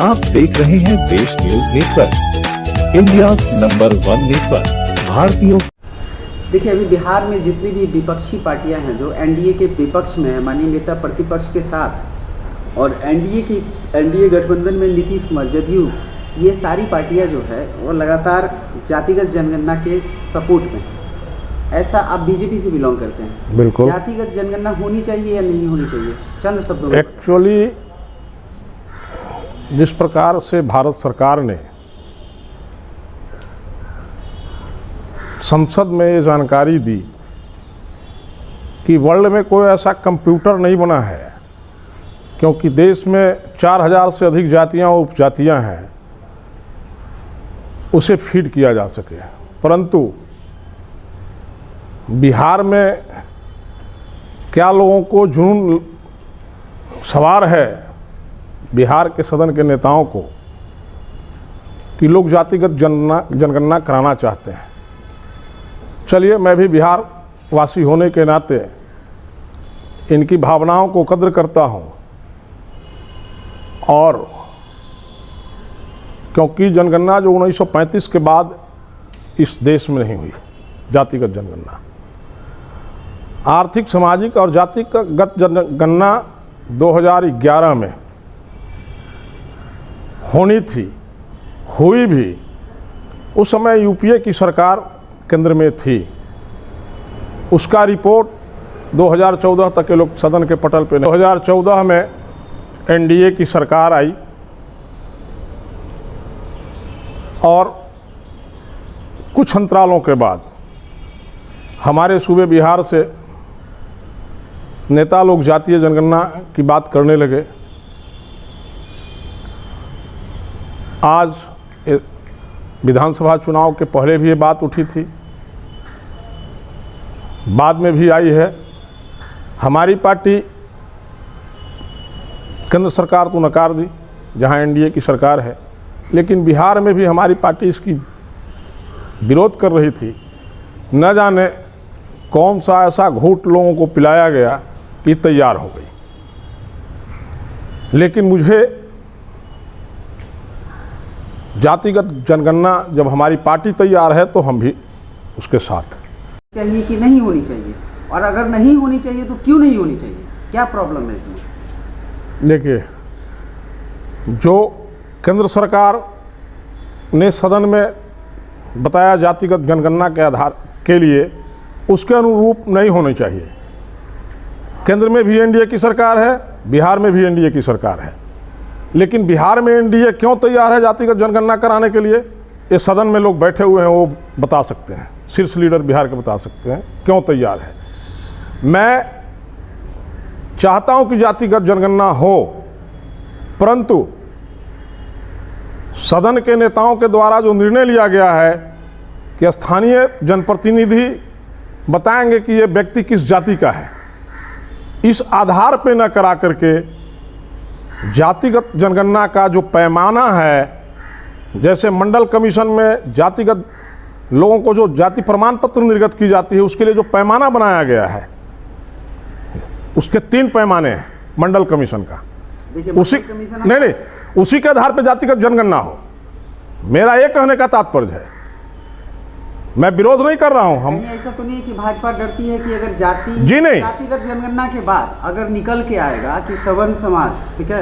आप देख रहे हैं देश news network, India number 1 network भारतीयों। देखिए, अभी बिहार में जितनी भी विपक्षी पार्टियां हैं जो एनडीए के विपक्ष में है, माननीय नेता प्रतिपक्ष के साथ, और एनडीए गठबंधन में नीतीश कुमार जदयू, ये सारी पार्टियां जो है वो लगातार जातिगत जनगणना के सपोर्ट में है। ऐसा आप बीजेपी से बिलोंग करते हैं, बिल्कुल। जातिगत जनगणना होनी चाहिए या नहीं होनी चाहिए, चंद शब्दों में? एक्चुअली जिस प्रकार से भारत सरकार ने संसद में ये जानकारी दी कि वर्ल्ड में कोई ऐसा कंप्यूटर नहीं बना है, क्योंकि देश में 4000 से अधिक जातियां और उपजातियां हैं, उसे फीड किया जा सके। परंतु बिहार में क्या लोगों को जुनून सवार है, बिहार के सदन के नेताओं को, कि लोग जातिगत जनगणना कराना चाहते हैं। चलिए, मैं भी बिहार वासी होने के नाते इनकी भावनाओं को कद्र करता हूं, और क्योंकि जनगणना जो 1935 के बाद इस देश में नहीं हुई, जातिगत जनगणना, आर्थिक, सामाजिक और जातिगत जनगणना 2011 में होनी थी, हुई भी। उस समय यूपीए की सरकार केंद्र में थी। उसका रिपोर्ट 2014 तक के लोग सदन के पटल पे 2014 में एनडीए की सरकार आई, और कुछ अंतरालों के बाद हमारे सूबे बिहार से नेता लोग जातीय जनगणना की बात करने लगे। आज विधानसभा चुनाव के पहले भी ये बात उठी थी, बाद में भी आई है। हमारी पार्टी केंद्र सरकार तो नकार दी, जहां एनडीए की सरकार है, लेकिन बिहार में भी हमारी पार्टी इसकी विरोध कर रही थी। न जाने कौन सा ऐसा घूंट लोगों को पिलाया गया कि तैयार हो गई। लेकिन मुझे जातिगत जनगणना जब हमारी पार्टी तैयार है तो हम भी उसके साथ। चाहिए कि नहीं होनी चाहिए, और अगर नहीं होनी चाहिए तो क्यों नहीं होनी चाहिए, क्या प्रॉब्लम है इसमें? देखिए, जो केंद्र सरकार ने सदन में बताया जातिगत जनगणना के आधार के लिए, उसके अनुरूप नहीं होनी चाहिए। केंद्र में भी एनडीए की सरकार है, बिहार में भी एनडीए की सरकार है, लेकिन बिहार में एनडीए क्यों तैयार है जातिगत जनगणना कराने के लिए, ये सदन में लोग बैठे हुए हैं वो बता सकते हैं, शीर्ष लीडर बिहार के बता सकते हैं क्यों तैयार है। मैं चाहता हूं कि जातिगत जनगणना हो, परंतु सदन के नेताओं के द्वारा जो निर्णय लिया गया है कि स्थानीय जनप्रतिनिधि बताएंगे कि ये व्यक्ति किस जाति का है, इस आधार पे न करा करके जातिगत जनगणना का जो पैमाना है, जैसे मंडल कमीशन में जातिगत लोगों को जो जाति प्रमाण पत्र निर्गत की जाती है, उसके लिए जो पैमाना बनाया गया है, उसके 3 पैमाने हैं मंडल कमीशन का। उसी के आधार पर जातिगत जनगणना हो। मेरा ये कहने का तात्पर्य है, मैं विरोध नहीं कर रहा हूं। हम ऐसा तो नहीं है कि भाजपा डरती है कि अगर जातिगत जनगणना के बाद अगर निकल के आएगा कि सवर्ण समाज, ठीक है,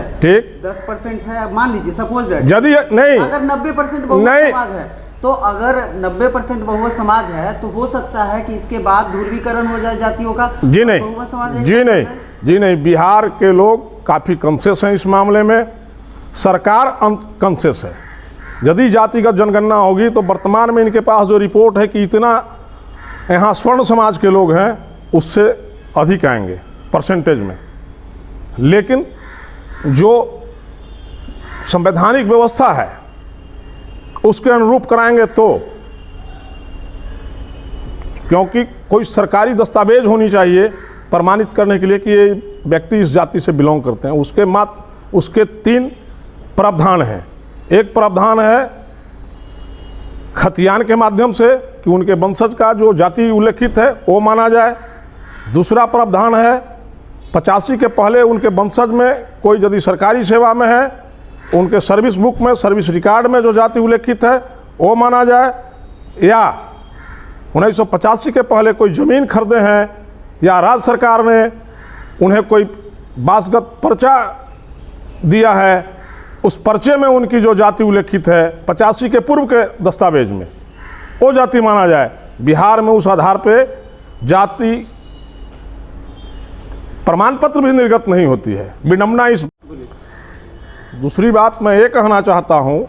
10% है, मान लीजिए सपोज यदि नहीं, अगर 90% बहु समाज है, तो अगर 90% बहु समाज है तो हो सकता है कि इसके बाद ध्रुवीकरण हो जाए जातियों का। जी नहीं, बिहार के लोग काफ़ी कॉन्शियस हैं इस मामले में, सरकार कॉन्शियस है। यदि जातिगत जनगणना होगी तो वर्तमान में इनके पास जो रिपोर्ट है कि इतना यहाँ स्वर्ण समाज के लोग हैं, उससे अधिक आएंगे परसेंटेज में। लेकिन जो संवैधानिक व्यवस्था है उसके अनुरूप कराएंगे तो, क्योंकि कोई सरकारी दस्तावेज होनी चाहिए प्रमाणित करने के लिए कि ये व्यक्ति इस जाति से बिलोंग करते हैं। उसके 3 प्रावधान हैं। एक प्रावधान है खतियान के माध्यम से कि उनके वंशज का जो जाति उल्लेखित है वो माना जाए। दूसरा प्रावधान है 85 के पहले उनके वंशज में कोई यदि सरकारी सेवा में है उनके सर्विस बुक में, सर्विस रिकॉर्ड में जो जाति उल्लेखित है वो माना जाए, या 1985 के पहले कोई ज़मीन खरीदे हैं या राज्य सरकार ने उन्हें कोई वासगत पर्चा दिया है, उस पर्चे में उनकी जो जाति उल्लेखित है 85 के पूर्व के दस्तावेज में, वो जाति माना जाए। बिहार में उस आधार पे जाति प्रमाण पत्र भी निर्गत नहीं होती है। विडंबना इस। दूसरी बात मैं ये कहना चाहता हूँ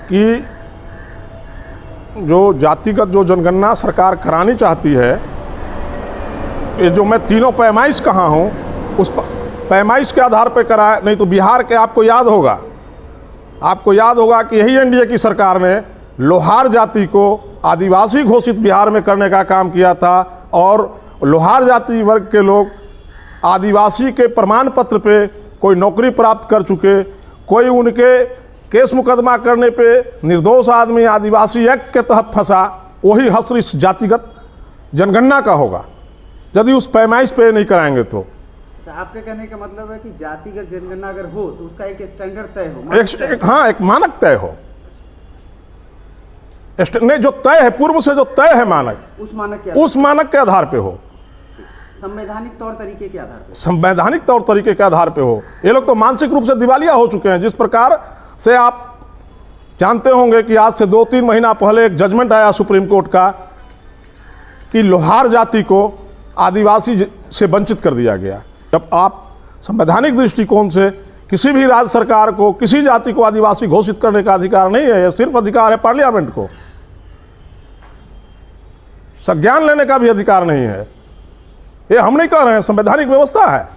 कि जो जातिगत जो जनगणना सरकार करानी चाहती है, ये जो मैं तीनों पैमाइश कहा हूँ, उस पैमाइश के आधार पर कराए, नहीं तो बिहार के आपको याद होगा कि यही एनडीए की सरकार ने लोहार जाति को आदिवासी घोषित बिहार में करने का काम किया था, और लोहार जाति वर्ग के लोग आदिवासी के प्रमाण पत्र पे कोई नौकरी प्राप्त कर चुके, कोई उनके केस मुकदमा करने पे निर्दोष आदमी आदिवासी एक्ट के तहत फंसा, वही हश्र इस जातिगत जनगणना का होगा यदि उस पैमाइश पे नहीं कराएंगे तो। अच्छा, आपके कहने का मतलब है कि जातिगत जनगणना अगर हो तो उसका एक स्टैंडर्ड तय हो, हाँ, एक मानक तय हो। नहीं, जो तय है पूर्व से जो तय है मानक, उस मानक के आधार पे हो, संवैधानिक तौर तरीके के आधार पे, संवैधानिक तौर तरीके के आधार पे हो। ये लोग तो मानसिक रूप से दिवालिया हो चुके हैं। जिस प्रकार से आप जानते होंगे कि आज से 2-3 महीना पहले एक जजमेंट आया सुप्रीम कोर्ट का कि लोहार जाति को आदिवासी से वंचित कर दिया गया। जब आप संवैधानिक दृष्टिकोण से किसी भी राज्य सरकार को किसी जाति को आदिवासी घोषित करने का अधिकार नहीं है, यह सिर्फ अधिकार है पार्लियामेंट को, संज्ञान लेने का भी अधिकार नहीं है। ये हम नहीं कह रहे हैं, संवैधानिक व्यवस्था है।